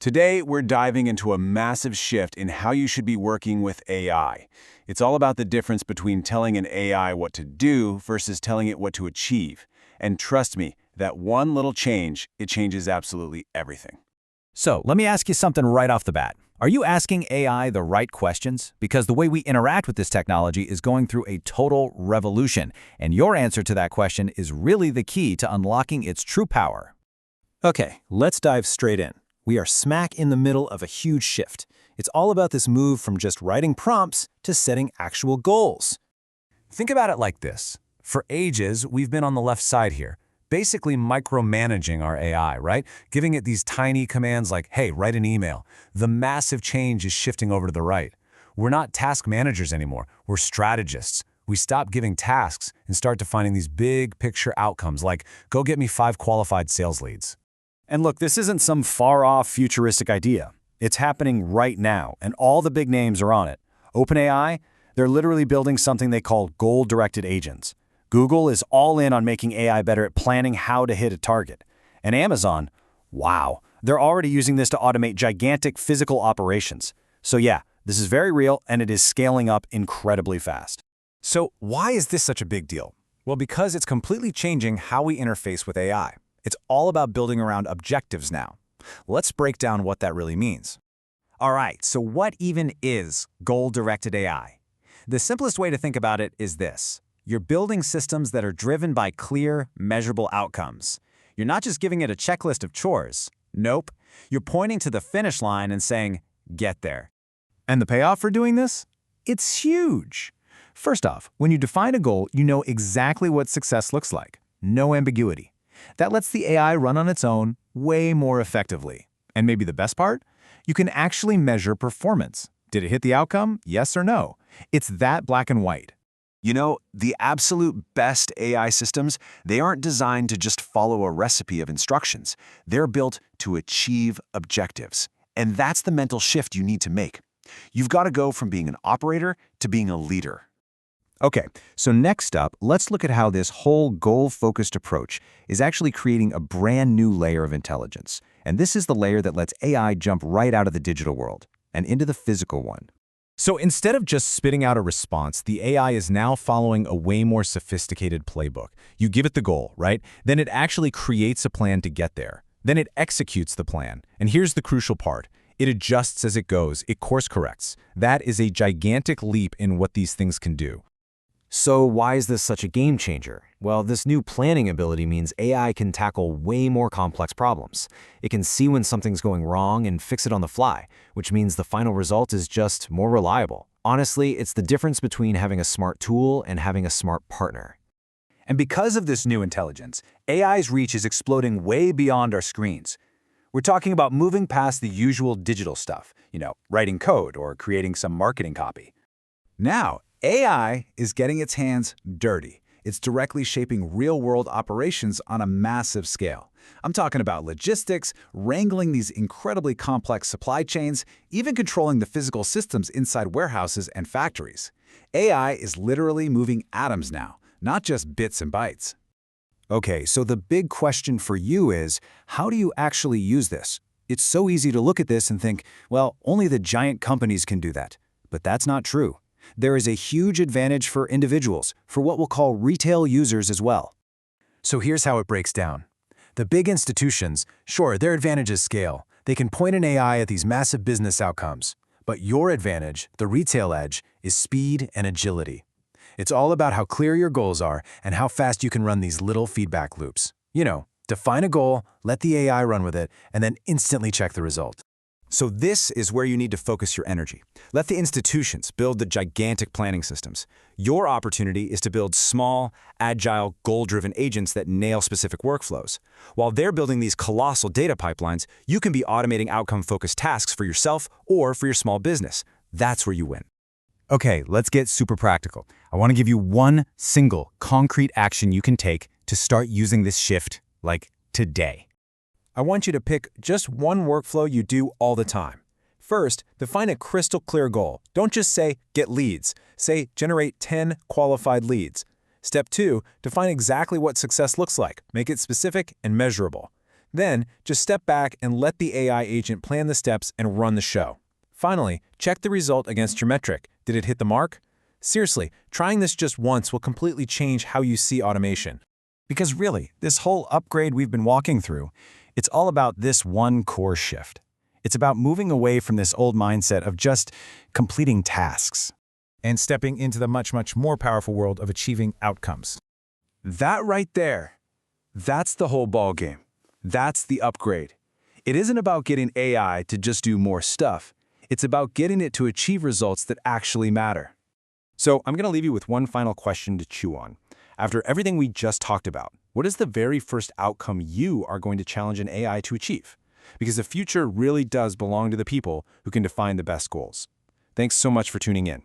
Today, we're diving into a massive shift in how you should be working with AI. It's all about the difference between telling an AI what to do versus telling it what to achieve. And trust me, that one little change, it changes absolutely everything. So, let me ask you something right off the bat. Are you asking AI the right questions? Because the way we interact with this technology is going through a total revolution, and your answer to that question is really the key to unlocking its true power. Okay, let's dive straight in. We are smack in the middle of a huge shift. It's all about this move from just writing prompts to setting actual goals. Think about it like this. For ages, we've been on the left side here, basically micromanaging our AI, right? Giving it these tiny commands like, hey, write an email. The massive change is shifting over to the right. We're not task managers anymore. We're strategists. We stop giving tasks and start defining these big picture outcomes like, go get me 5 qualified sales leads. And look, this isn't some far-off futuristic idea. It's happening right now, and all the big names are on it. OpenAI, they're literally building something they call goal-directed agents. Google is all in on making AI better at planning how to hit a target. And Amazon, wow, they're already using this to automate gigantic physical operations. So yeah, this is very real, and it is scaling up incredibly fast. So why is this such a big deal? Well, because it's completely changing how we interface with AI. It's all about building around objectives now. Let's break down what that really means. All right, so what even is goal-directed AI? The simplest way to think about it is this. You're building systems that are driven by clear, measurable outcomes. You're not just giving it a checklist of chores. Nope. You're pointing to the finish line and saying, get there. And the payoff for doing this? It's huge. First off, when you define a goal, you know exactly what success looks like. No ambiguity. That lets the AI run on its own way more effectively. And maybe the best part? You can actually measure performance. Did it hit the outcome? Yes or no? It's that black and white. You know, the absolute best AI systems, they aren't designed to just follow a recipe of instructions. They're built to achieve objectives. And that's the mental shift you need to make. You've got to go from being an operator to being a leader. Okay, so next up, let's look at how this whole goal-focused approach is actually creating a brand new layer of intelligence. And this is the layer that lets AI jump right out of the digital world and into the physical one. So instead of just spitting out a response, the AI is now following a way more sophisticated playbook. You give it the goal, right? Then it actually creates a plan to get there. Then it executes the plan. And here's the crucial part. It adjusts as it goes. It course corrects. That is a gigantic leap in what these things can do. So why is this such a game changer? Well, this new planning ability means AI can tackle way more complex problems. It can see when something's going wrong and fix it on the fly, which means the final result is just more reliable. Honestly, it's the difference between having a smart tool and having a smart partner. And because of this new intelligence, AI's reach is exploding way beyond our screens. We're talking about moving past the usual digital stuff, writing code or creating some marketing copy. Now, AI is getting its hands dirty. It's directly shaping real-world operations on a massive scale. I'm talking about logistics, wrangling these incredibly complex supply chains, even controlling the physical systems inside warehouses and factories. AI is literally moving atoms now, not just bits and bytes. Okay, so the big question for you is, how do you actually use this? It's so easy to look at this and think, well, only the giant companies can do that. But that's not true. There is a huge advantage for individuals, for what we'll call retail users as well. So here's how it breaks down. The big institutions, sure, their advantage is scale. They can point an AI at these massive business outcomes. But your advantage, the retail edge, is speed and agility. It's all about how clear your goals are and how fast you can run these little feedback loops. Define a goal, let the AI run with it, and then instantly check the result. So this is where you need to focus your energy. Let the institutions build the gigantic planning systems. Your opportunity is to build small, agile, goal-driven agents that nail specific workflows. While they're building these colossal data pipelines, you can be automating outcome-focused tasks for yourself or for your small business. That's where you win. Okay, let's get super practical. I want to give you one single, concrete action you can take to start using this shift, like today. I want you to pick just one workflow you do all the time. First, define a crystal clear goal. Don't just say, get leads. Say, generate 10 qualified leads. Step 2, define exactly what success looks like. Make it specific and measurable. Then, just step back and let the AI agent plan the steps and run the show. Finally, check the result against your metric. Did it hit the mark? Seriously, trying this just once will completely change how you see automation. Because really, this whole upgrade we've been walking through, it's all about this one core shift. It's about moving away from this old mindset of just completing tasks And stepping into the much, much more powerful world of achieving outcomes. That right there, that's the whole ballgame. That's the upgrade. It isn't about getting AI to just do more stuff. It's about getting it to achieve results that actually matter. So I'm going to leave you with one final question to chew on. After everything we just talked about, what is the very first outcome you are going to challenge an AI to achieve? Because the future really does belong to the people who can define the best goals. Thanks so much for tuning in.